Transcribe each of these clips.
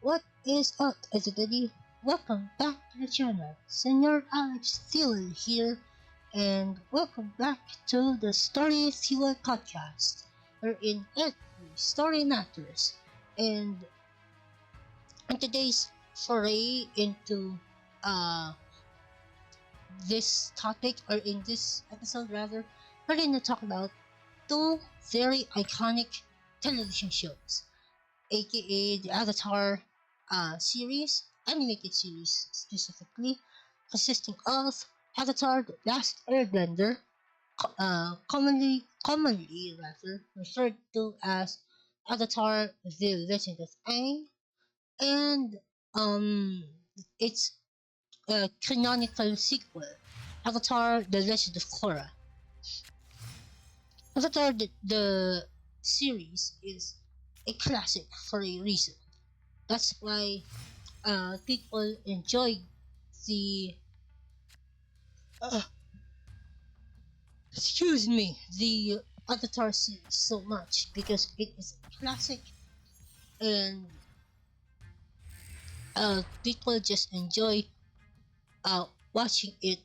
What is up, everybody? Welcome back to the channel. Senor Alex Fuel here, and welcome back to the Storyfuel Podcast, wherein every story matters. And in today's foray into uh, this topic, or in this episode rather, we're going to talk about two very iconic television shows, aka the Avatar series, animated series specifically, consisting of Avatar: The Last Airbender, commonly rather referred to as Avatar: The Legend of Aang, and um its canonical sequel, Avatar: The Legend of Korra. Avatar: the series is a classic for a reason. That's why people enjoy the uh, the Avatar series so much because it is a classic, and people just enjoy watching it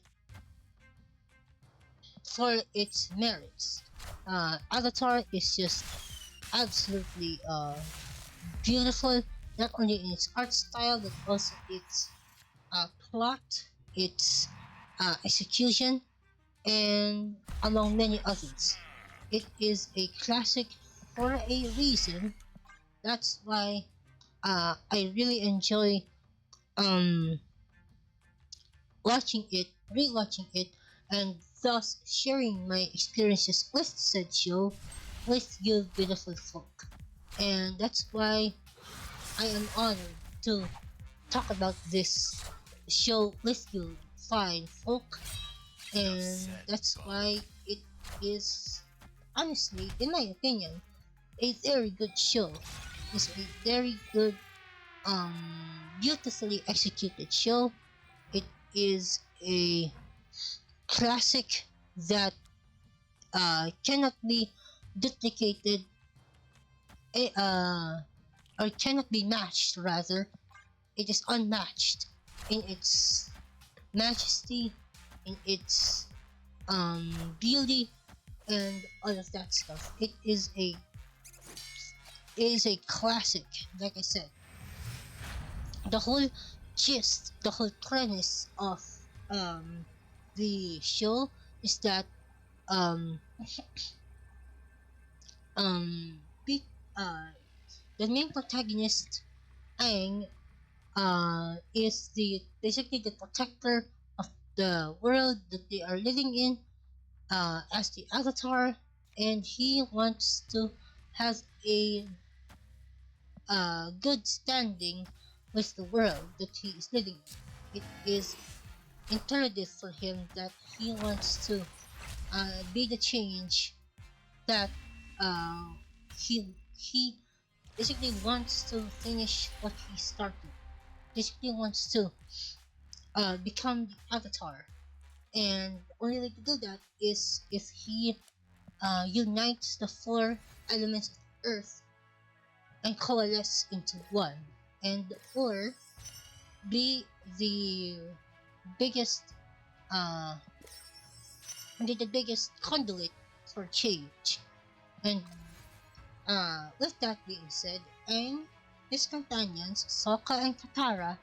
for its merits. Avatar is just absolutely beautiful, not only in its art style but also its plot, its execution, and among many others. It is a classic for a reason. That's why I really enjoy um, watching it, rewatching it, and thus sharing my experiences with said show with you beautiful folk. And that's why I am honored to talk about this show with you fine folk, and that's why it is, honestly, in my opinion, a very good show. It's a very good, um, beautifully executed show. It is a classic that cannot be duplicated, uh, or cannot be matched. Rather, it is unmatched in its majesty, in its beauty, and all of that stuff. It is a classic. Like I said, the whole the whole premise of um the show is that um um big the main protagonist, Aang, is the basically the protector of the world that they are living in, as the Avatar, and he wants to have a good standing with the world that he is living in. It is imperative for him that he wants to be the change that uh, he basically wants to finish what he started. Basically wants to become the Avatar, and the only way to do that is if he unites the four elements of Earth and coalesce into one, and or be the biggest uh the biggest conduit for change. And with that being said, Aang, his companions Sokka and Katara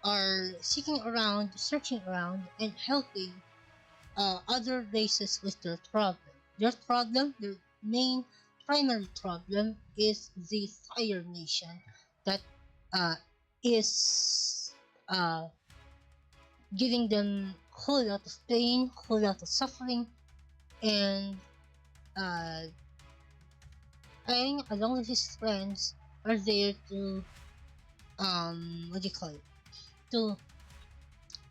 are searching around, and helping other races with their problem. Their main primary problem is the Fire Nation that uh, is giving them whole lot of pain, whole lot of suffering, and uh, Aang, along with his friends, are there to what do you call it? To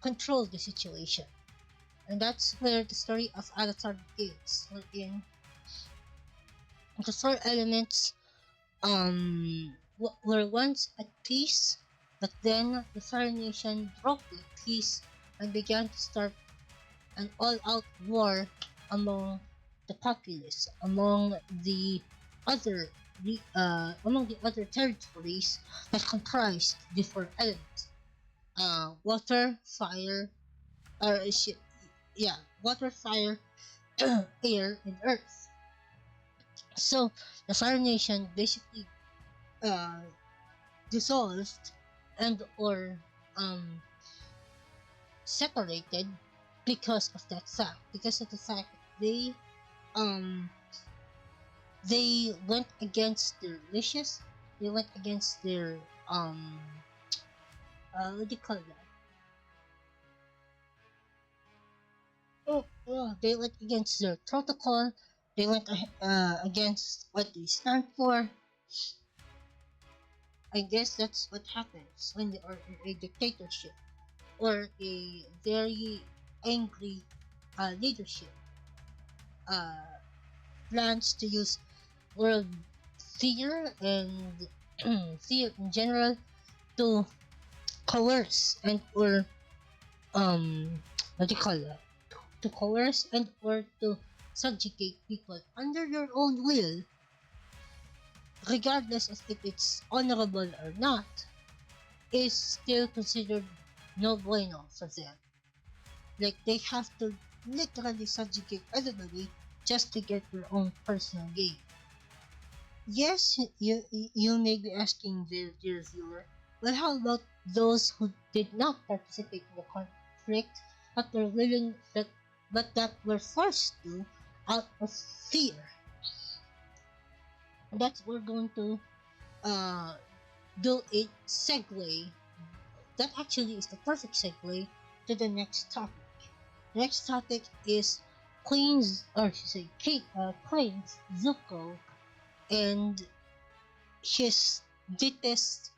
control the situation. And that's where the story of Avatar begins, wherein the four elements were once at peace, but then the Fire Nation broke that peace and began to start an all-out war among the populace, among the other among the other territories that comprised the four elements: water, fire, shit, yeah, water, fire, air, and earth. So the Fire Nation basically uh, dissolved and or um, separated because of that fact. Because of the fact that um they went against their wishes. They went against their what do you call that? They went against their protocol. They went against what they stand for. I guess that's what happens when they are in a dictatorship or a very angry leadership uh, plans to use world fear and fear in general to coerce and or what do you call that? To coerce and or to subjugate people under your own will, regardless of if it's honorable or not, is still considered no bueno for them. Like they have to literally subjugate everybody just to get their own personal gain. Yes, you may be asking the dear viewer, well, how about those who did not participate in the conflict but were willing that were forced to out of fear? That's we're going to uh do a segue. That actually is the perfect segue to the next topic. The next topic is Queen's Zuko and his deepest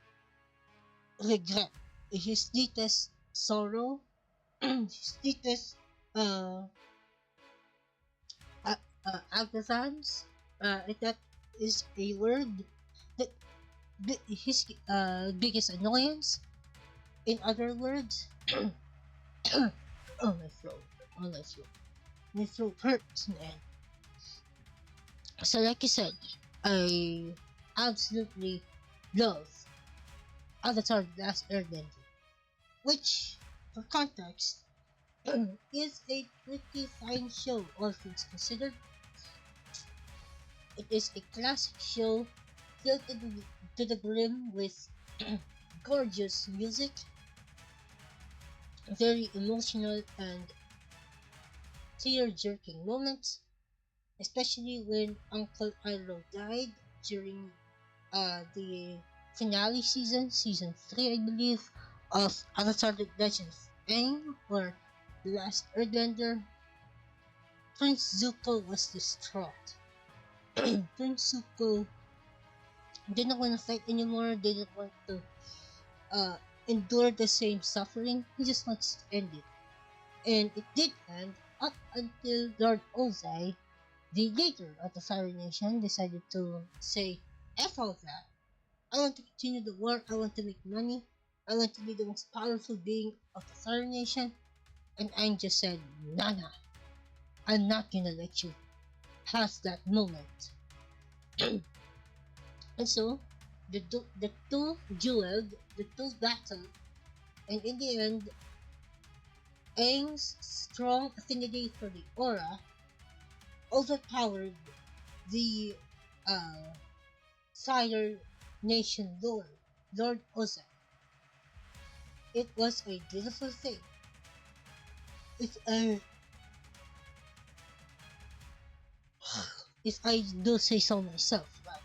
regret, his deepest sorrow, his deepest uh, artisans. If that is a word, that his biggest annoyance. In other words, oh my throat, my throat hurts, man. So, like I said, I absolutely love Avatar: The Last Airbender, which, for context, is a pretty fine show, all things considered. It is a classic show filled to the brim with gorgeous music, very emotional and tear-jerking moments, especially when Uncle Iroh died during the finale season 3, I believe, of Avatar: The Legend of Aang, or The Last Airbender. Prince Zuko was distraught. Prince Zuko didn't want to fight anymore, didn't want to uh, endure the same suffering. He just wants to end it. And it did end up until Lord Ozai, the leader of the Fire Nation, decided to say, F all that. I want to continue the war, I want to make money, I want to be the most powerful being of the Fire Nation. And Aang just said, Nana, I'm not gonna let you pass that moment. And so, the two dueled, the two battled, and in the end, Aang's strong affinity for the aura overpowered the uh, Fire Nation Lord Ozai. It was a beautiful thing. If I, if I do say so myself, right?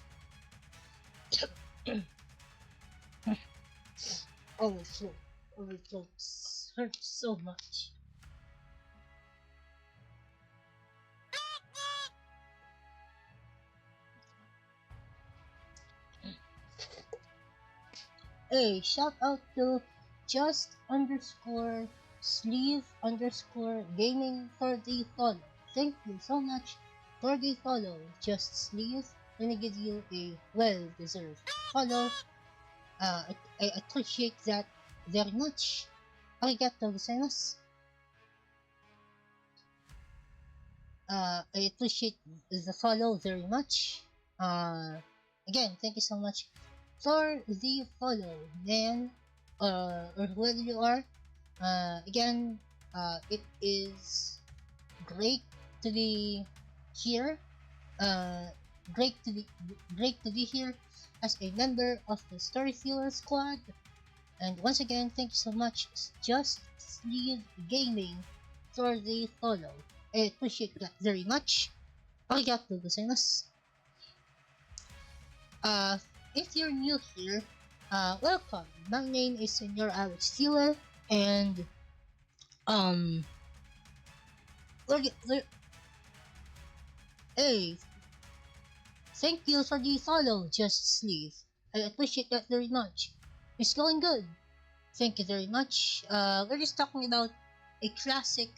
Oh my throat, oh my throat hurts so much. Hey, shout out to just underscore sleeve underscore gaming for the follow. Thank you so much for the follow. Just sleeve. Let me give you a well deserved follow. I appreciate that very much. Arigato gozaimasu. I appreciate the follow very much. again, thank you so much for the follow, man, or whoever you are. Again, it is great to be here. Uh, great to be great to be here as a member of the Storyfuel squad. And once again, thank you so much, Just Sleeve Gaming, for the follow. I appreciate that very much. Arigatou gozaimasu. Uh, if you're new here, welcome. My name is Senor Alex Fuel, and um, we're, hey, thank you for the follow, Just Sleeve. I appreciate that very much. It's going good. Thank you very much. We're just talking about a classic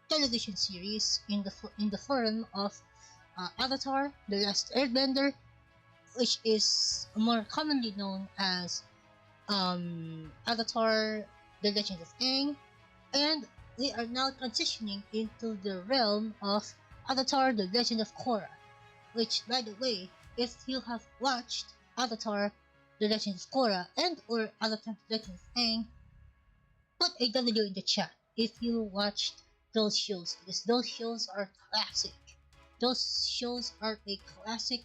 television series in the form of Avatar: The Last Airbender, which is more commonly known as Avatar: The Legend of Aang, and we are now transitioning into the realm of Avatar: The Legend of Korra, which, by the way, if you have watched Avatar: The Legend of Korra and or Avatar: The Legend of Aang, put a W in the chat if you watched those shows, because those shows are classic. Those shows are a classic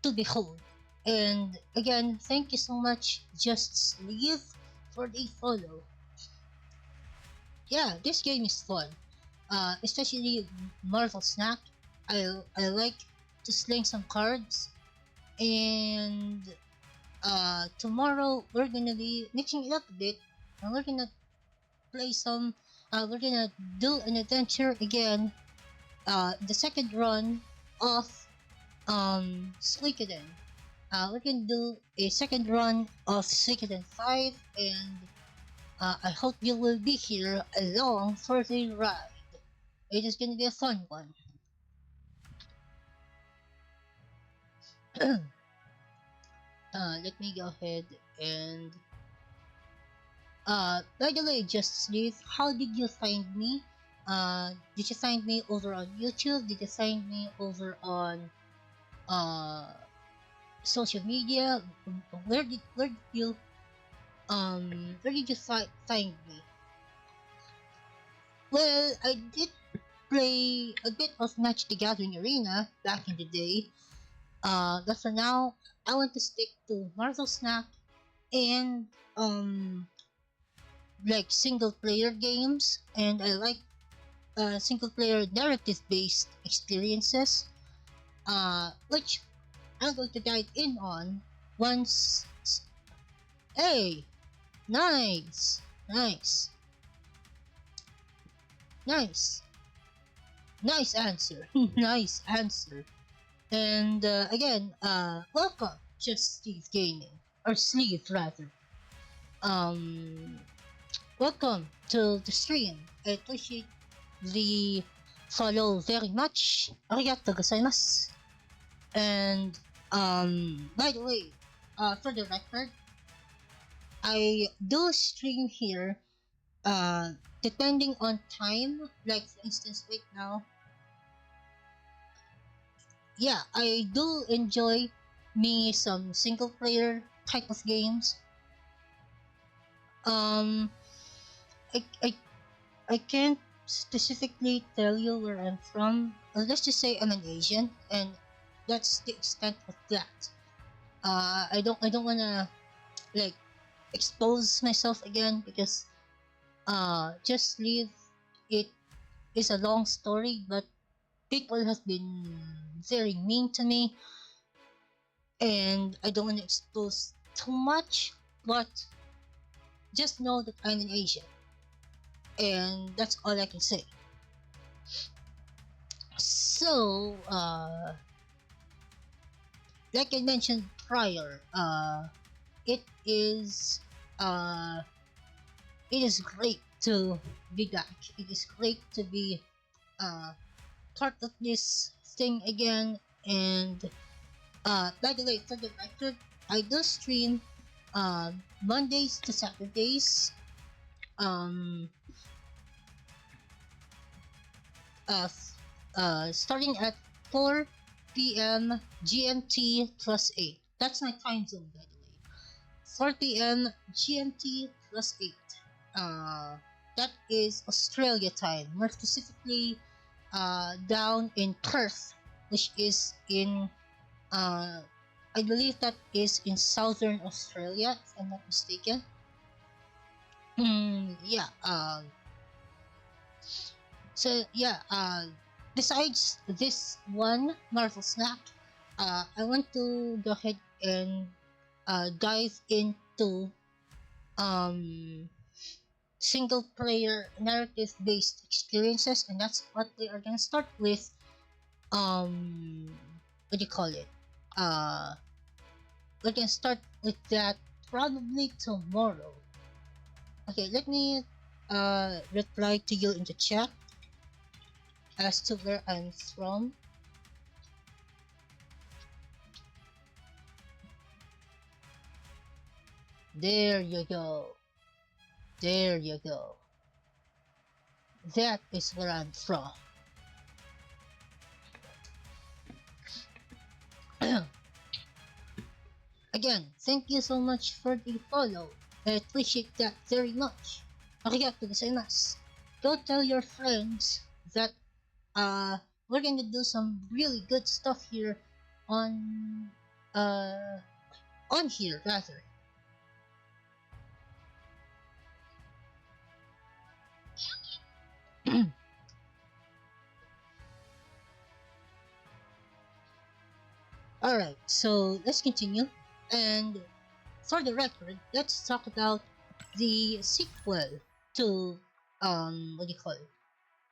to behold. And again, thank you so much, Just Sleeve, for the follow. Yeah, this game is fun. Especially Marvel Snap. I like to sling some cards, and tomorrow we're gonna be mixing it up a bit, and we're gonna play some. We're gonna do an adventure again. The second run of Suikoden. We can do a second run of Suikoden 5, and I hope you will be here along for the ride. It is going to be a fun one. Let me go ahead and by the way, Just Sleep, how did you find me? Did you find me over on YouTube? Did you find me over on uh social media? Where did you find me? Well, I did play a bit of Match the Gathering Arena back in the day. But for now, I want to stick to Marvel Snap and like single player games, and I like single player narrative based experiences, which I'm going to dive in on once. Hey, nice, nice, nice, nice answer, nice answer. And again, welcome, Just Steve Gaming, or Sleeve rather. Um, welcome to the stream. I appreciate the follow very much. Arigatou gozaimasu. And by the way, for the record, I do stream here. Depending on time, like for instance, right now, yeah, I do enjoy me some single player type of games. Um, I, I, I can't specifically tell you where I'm from. Let's just say I'm an Asian, and that's the extent of that. I don't wanna like expose myself again because just leave it is a long story, but people have been very mean to me, and I don't want to expose too much, but just know that I'm an Asian, and that's all I can say. So, like I mentioned prior, it is uh, it is great to be back. It is great to be uh, part of this thing again. And by the way, for the record, I do stream Mondays to Saturdays. Um, uh, Starting at 4 p.m. GMT plus 8. That's my time zone, by the way. 4 p.m. GMT plus 8. Uh, that is Australia time, more specifically down in Perth, which is in, uh, I believe that is in southern Australia, if I'm not mistaken. Yeah. So yeah. Besides this one Marvel Snap, I want to go ahead and dive into um single player narrative based experiences, and that's what we are gonna start with. Um, what do you call it? Uh, we can start with that probably tomorrow. Okay, let me reply to you in the chat as to where I'm from. There you go. There you go. That is where I'm from. Again, thank you so much for the follow. I appreciate that very much. Arigato gozaimasu. Go tell your friends that we're gonna do some really good stuff here on uh on here rather. Alright, so let's continue. And for the record, let's talk about the sequel to what do you call it?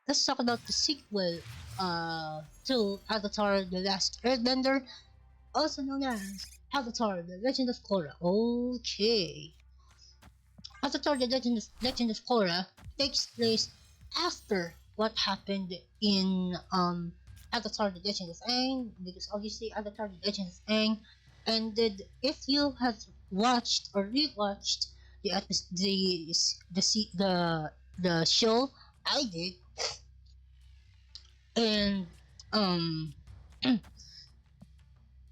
Let's talk about the sequel to Avatar The Last Airbender, also known as Avatar The Legend of Korra. Okay. Avatar The Legend of Korra takes place after what happened in Avatar The Legend of Aang, because obviously Avatar The Legend of Aang ended. If you have watched or rewatched the show, I did, and um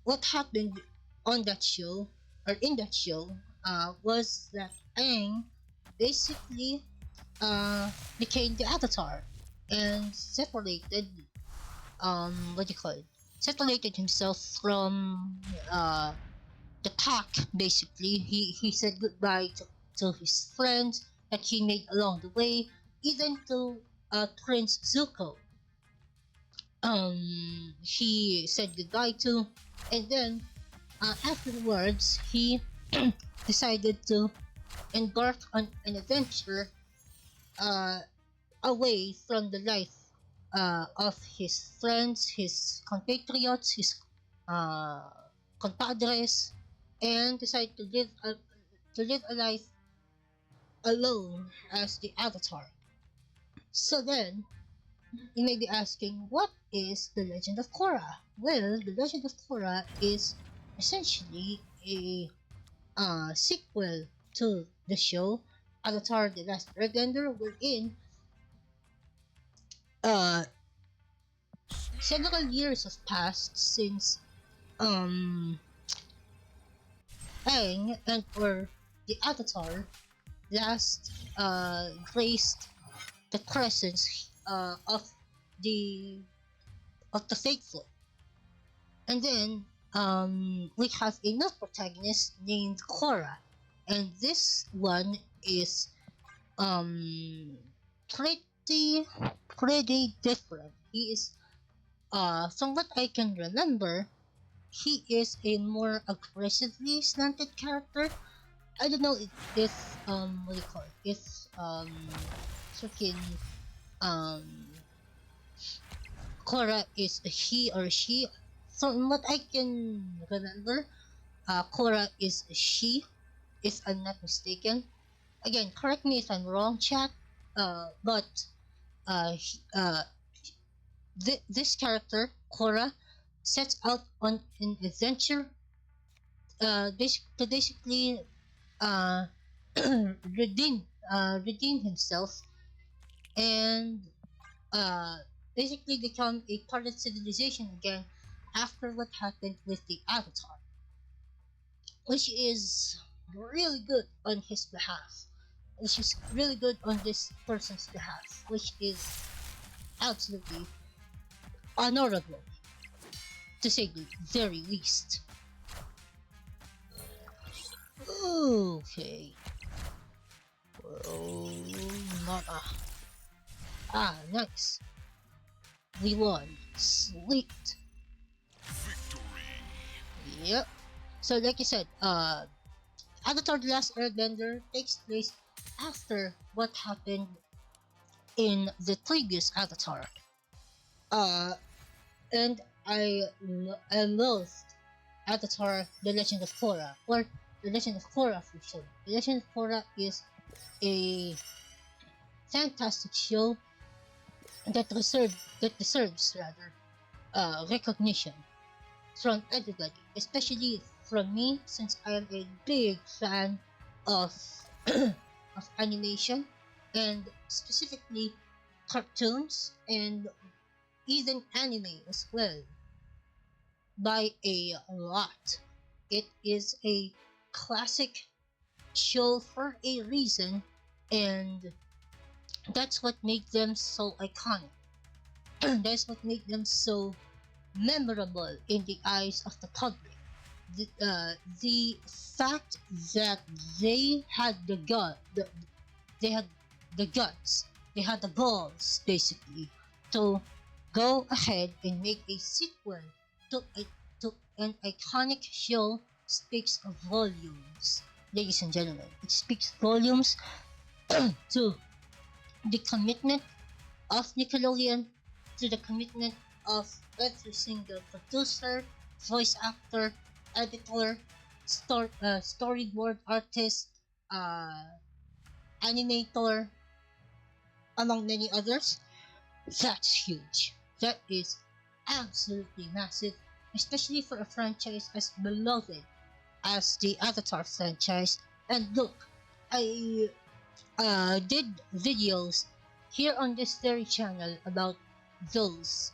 what happened on that show or in that show was that Aang basically became the Avatar and separated what do you call it? Separated himself from the pack. Basically, he said goodbye to his friends that he made along the way, even to Prince Zuko. He said goodbye to, and then afterwards he decided to embark on an adventure uh, away from the life of his friends, his compatriots, his uh, compadres, and decided to live a life alone as the Avatar. So then, you may be asking, what is the Legend of Korra? Well, the Legend of Korra is essentially a sequel to the show Avatar: The Last Airbender, wherein uh, several years have passed since um, Aang and or the Avatar last graced the presence the of the faithful. And then we have a new protagonist named Korra, and this one is um pretty pretty different. He is from what I can remember, he is a more aggressively slanted character. I don't know if what do you call it? If freaking um Korra is a he or she. From what I can remember, Korra is a she, if I'm not mistaken. Again, correct me if I'm wrong, chat. But he, this character, Korra, sets out on an adventure to basically uh, redeem himself and uh, basically become a part of civilization again after what happened with the Avatar, which is really good on his behalf, which is really good on this person's behalf, which is absolutely honorable, to say the very least. Okay. Oh, not nice. We won. Sweet. Yep. So like I said, Avatar: The Last Airbender takes place after what happened in the previous Avatar. Uh, and I loved Avatar: The Legend of Korra, or The Legend of Korra for short. The Legend of Korra is a fantastic show that deserves rather recognition from everybody, especially from me, since I am a big fan of of animation and specifically cartoons and even anime as well by a lot. It is a classic show for a reason, and that's what made them so iconic. That's what made them so memorable in the eyes of the public. The fact that they had they had the guts, they had the balls, basically, to go ahead and make a sequel to to an iconic show speaks volumes, ladies and gentlemen. It speaks volumes to the commitment of Nickelodeon, to the commitment of every single producer, voice actor, editor, storyboard artist, uh, animator, among many others. That's huge. That is absolutely massive, especially for a franchise as beloved as the Avatar franchise. And look, I did videos here on this very channel about those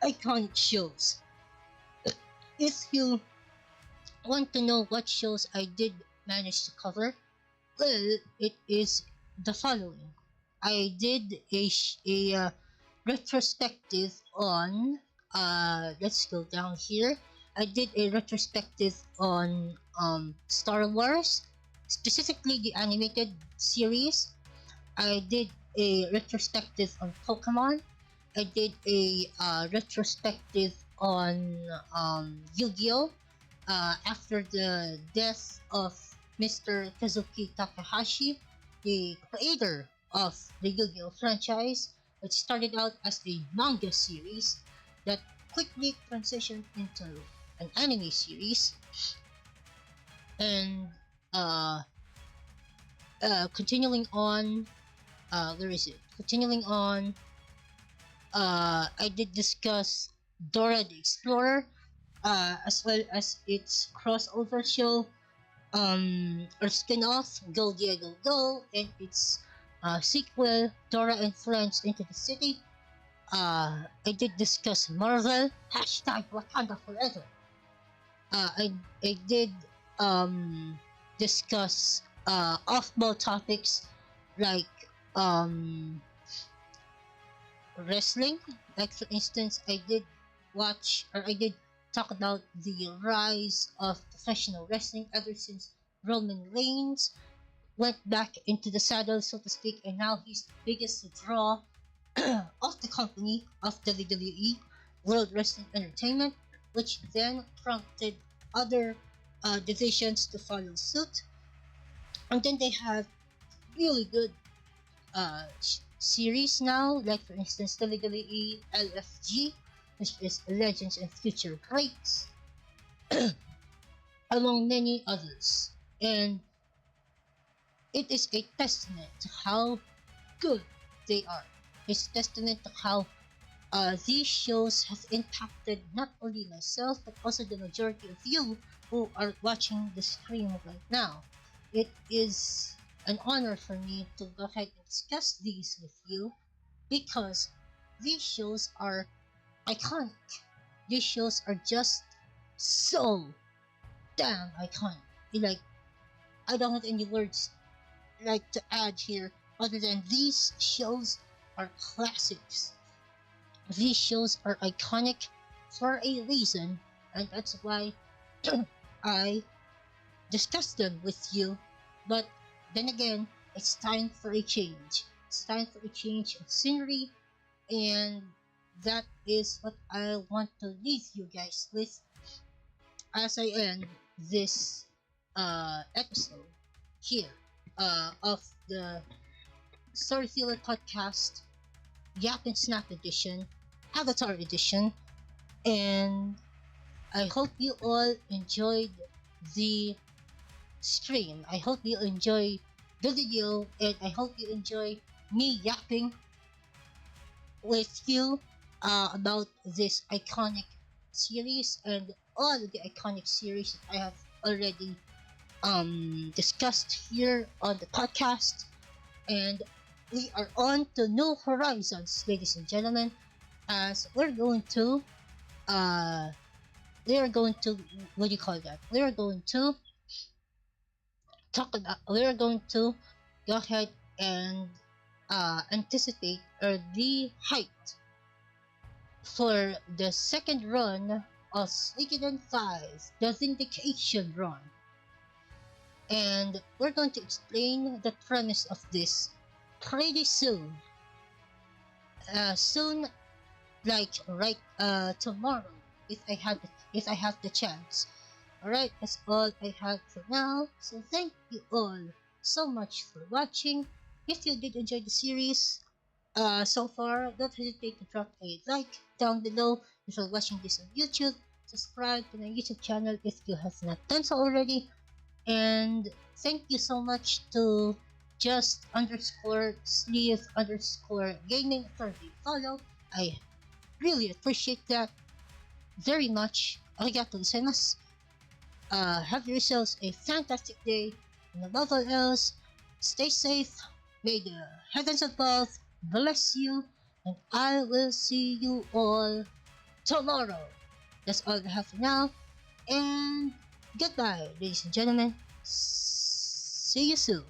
iconic shows. If you want to know what shows I did manage to cover, well, it is the following. I did a retrospective on, let's go down here. I did a retrospective on Star Wars, specifically the animated series. I did a retrospective on Pokemon. I did a retrospective on Yu-Gi-Oh! After the death of Mr. Kazuki Takahashi, the creator of the Yu-Gi-Oh! Franchise. It started out as a manga series that quickly transitioned into an anime series, and uh, continuing on, where is it? Continuing on, I did discuss Dora the Explorer, as well as its crossover show, or spin-off, Go Diego Go, and its sequel, Dora and Friends Into the City. I did discuss Marvel, hashtag Wakanda Forever. I did discuss off-ball topics like um, wrestling. Like for instance, I did talk about the rise of professional wrestling ever since Roman Reigns went back into the saddle, so to speak, and now he's the biggest draw of the company of WWE, World Wrestling Entertainment, which then prompted other divisions to follow suit. And then they have really good series now, like for instance WWE LFG, which is Legends and Future Greats, among many others. And it is a testament to how good they are. It's a testament to how these shows have impacted not only myself but also the majority of you who are watching the stream right now. It is an honor for me to go ahead and discuss these with you because these shows are iconic. These shows are just so damn iconic. Like, I don't have any words like to add here other than these shows are classics. These shows are iconic for a reason, and that's why I discuss them with you. But then again, it's time for a change. It's time for a change of scenery, and that is what I want to leave you guys with as I end this episode here of the Storyfuel Podcast, Yak and Snap Edition, Avatar Edition, and I hope you all enjoyed the stream. I hope you enjoy the video, and I hope you enjoy me yapping with you about this iconic series and all the iconic series I have already discussed here on the podcast. And we are on to new horizons, ladies and gentlemen, as uh we are going to what do you call that? We are going to go ahead and anticipate or the height for the second run of Suikoden 5, the Vindication run. And we're going to explain the premise of this pretty soon. Soon, like right tomorrow, if I have the chance. Alright, that's all I have for now. So thank you all so much for watching. If you did enjoy the series so far, don't hesitate to drop a like down below. If you're watching this on YouTube, subscribe to my YouTube channel if you have not done so already. And thank you so much to just underscore sleeve underscore gaming for the follow. I really appreciate that very much. Arigato gozaimasu. Have yourselves a fantastic day, and above all else, stay safe. May the heavens above bless you, and I will see you all tomorrow. That's all I have for now, and goodbye, ladies and gentlemen. See you soon.